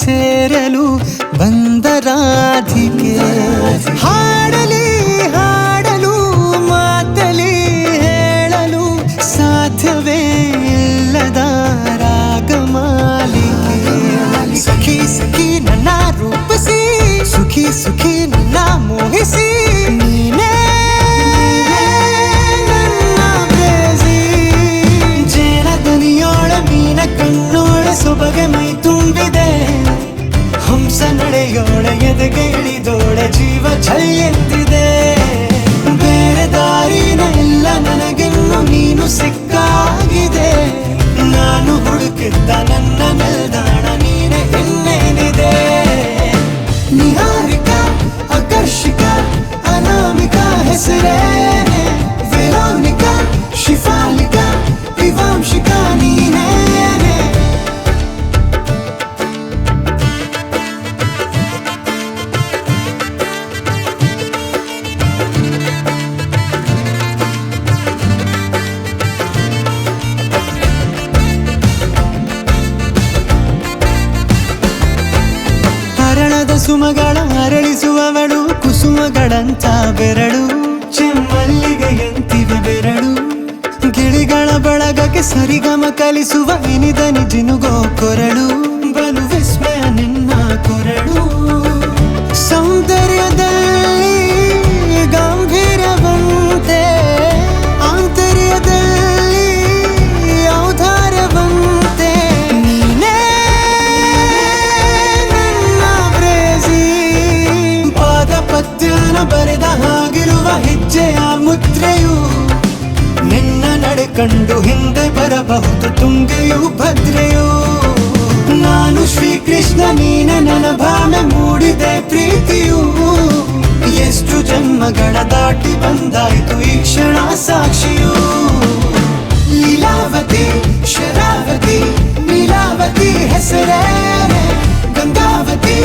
ಸೇರಲು ಬಂದ ರಾಧಿಕೆ ಹಾಡಲಿ ಹಾಡಲು ಮಾತಲಿ ಹೇಳಲು ಸಾಧ್ಯವೇ ಇಲ್ಲದ ರಾಗಮಾಲಿಕೆ ಸಖಿ ಸಖಿ ನನ್ನ ರೂಪಿಸಿ ಸುಖಿ ಸುಖಿ ನನ್ನ ಮೋಹಿಸಿ ನೀನೇ ನನ್ನ ಪ್ರೇಸಿ ಜೇನ ದನಿಯೋಳ ಮೀನ ಕಣ್ಣೋಳ ಸೊಬಗೆ ಮೈ ತುಂಬಿದೆ ಹಂಸ ನಡೆಯೋಳ ಎದೆಗೆ ಇಳಿದೋಳ ಜೀವ ಛಲ್ ಎಂದಿದೆ ಬೇರೆ ದಾರಿನ ಇಲ್ಲ ನನಗಿನ್ನು ನೀನು ಸಿಕ್ಕಾಗಿದೆ ನಾನು ಹುಡುಕಿದ್ದ ನನ್ನ ನಿಲ್ದಾಣ ನೀನೆ ಇನ್ನೇನಿದೆ ನಿಹಾರಿಕಾ ಆಕರ್ಷಿಕಾ ಅನಾಮಿಕಾ ಹೆಸರೇನೆ ವೆರೋನಿಕಾ ಶಿಫಾಲಿಕಾ ವಿವಾಂಶಿಕಾ ನೀನೇನೆ ಹರಣದ ಸುಮಗಳ ಅರಳಿಸುವವಳು ಕುಸುಮಗಳಂತ ಬೆರಳು ಚೆಮ್ಮಲ್ಲಿಗೆಯಂತಿವೆ ಬೆರಳು ಗಿಳಿಗಳ ಬಳಗಕ್ಕೆ ಸರಿಗಮ ಕಲಿಸುವ ಇನಿದನಿ ಜಿನುಗೋ ಕೊರಳು ಬಲು ವಿಸ್ಮಯ ನಿನ್ನ ಕೊರಳು ಸೌಂದರ್ಯದಲ್ಲಿ ಗಾಂಭೀರ್ಯವಂತೆ ಆಂತರ್ಯದಲ್ಲಿ ಔದಾರ್ಯವಂತೆ ನೀನೇ ನನ್ನ ಪ್ರೇಸಿ ಪಾದ ಪದ್ಯನ ಬರೆದ ಹಾಗಿರುವ ಹೆಜ್ಜೆಯ ಮುದ್ರೆಯು ನಿನ್ನ ನಡೆ ಕಂಡು ಹಿಂದೆ ಬರಬಹುದು ತುಂಗೆಯು ಭದ್ರೆಯು ನಾನು ಶ್ರೀಕೃಷ್ಣ ನೀನೆ ನನ್ನ ಭಾವನೆ ಮೂಡಿದೆ ಪ್ರೀತಿಯು ಎಷ್ಟು ಜನ್ಮಗಳ ದಾಟಿ ಬಂದಾಯ್ತು ಈ ಕ್ಷಣ ಸಾಕ್ಷಿಯು ಲೀಲಾವತಿ ಶರಾವತಿ ನೀಲಾವತಿ ಹೆಸರೇನೆ ಗಂಗಾವತಿ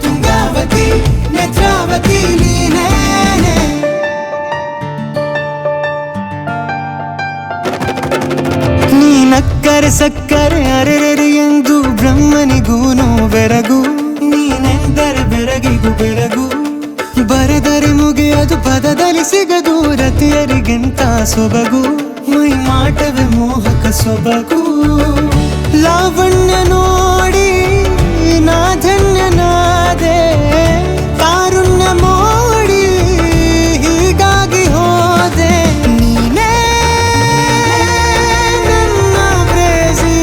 ತುಂಗಾವತಿ ನೇತ್ರಾವತಿ ನೀನೇನೆ ನೀನಕ್ಕರೆ ಸಕ್ಕರೆ ಅರೆರೆ ಎಂದು ಬ್ರಹ್ಮನಿಗೂನು ಬೆರಗು ನೀನೆಂದರೆ ಬೆರಗಿಗೂ ಬೆರಗು ಬರೆದರೆ ಮುಗಿಯದು ಪದದಲ್ಲಿ ಸಿಗದು ರತಿಯರಿಗಿಂತ ಸೊಬಗು ಮೈ ಮಾಟವೇ ಮೋಹಕ ಸೊಬಗು ಲಾವಣ್ಯ ನೋಡಿ ನಾ ಧನ್ಯನಾದೆ ಕಾರುಣ್ಯ ಮೋಡಿ ಹೀಗಾಗಿ ಹೋದೆ ನೀನೇ ನನ್ನ ಪ್ರೇಸಿ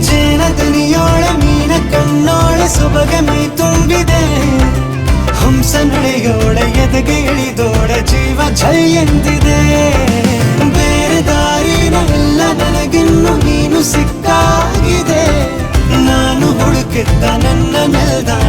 ಜೇನ ದನಿಯೋಳ ಮೀನ ಕಣ್ಣೋಳ ಸೊಬಗೆ ಮೈ ತುಂಬಿದೆ ಹಂಸ ನಡೆಯೋಳ ಎದೆಗೆ ಇಳಿದೋಳ ಜೀವ ಛಲ್ ಎಂದಿದೆ ಬೇರೆ ದಾರಿನ ಇಲ್ಲ ನನಗಿನ್ನು ನೀನು ಸಿಕ್ಕಾಗಿದೆ ನಾನು ಹುಡುಕಿದ್ದ ನನ್ನ ನಿಲ್ದಾಣ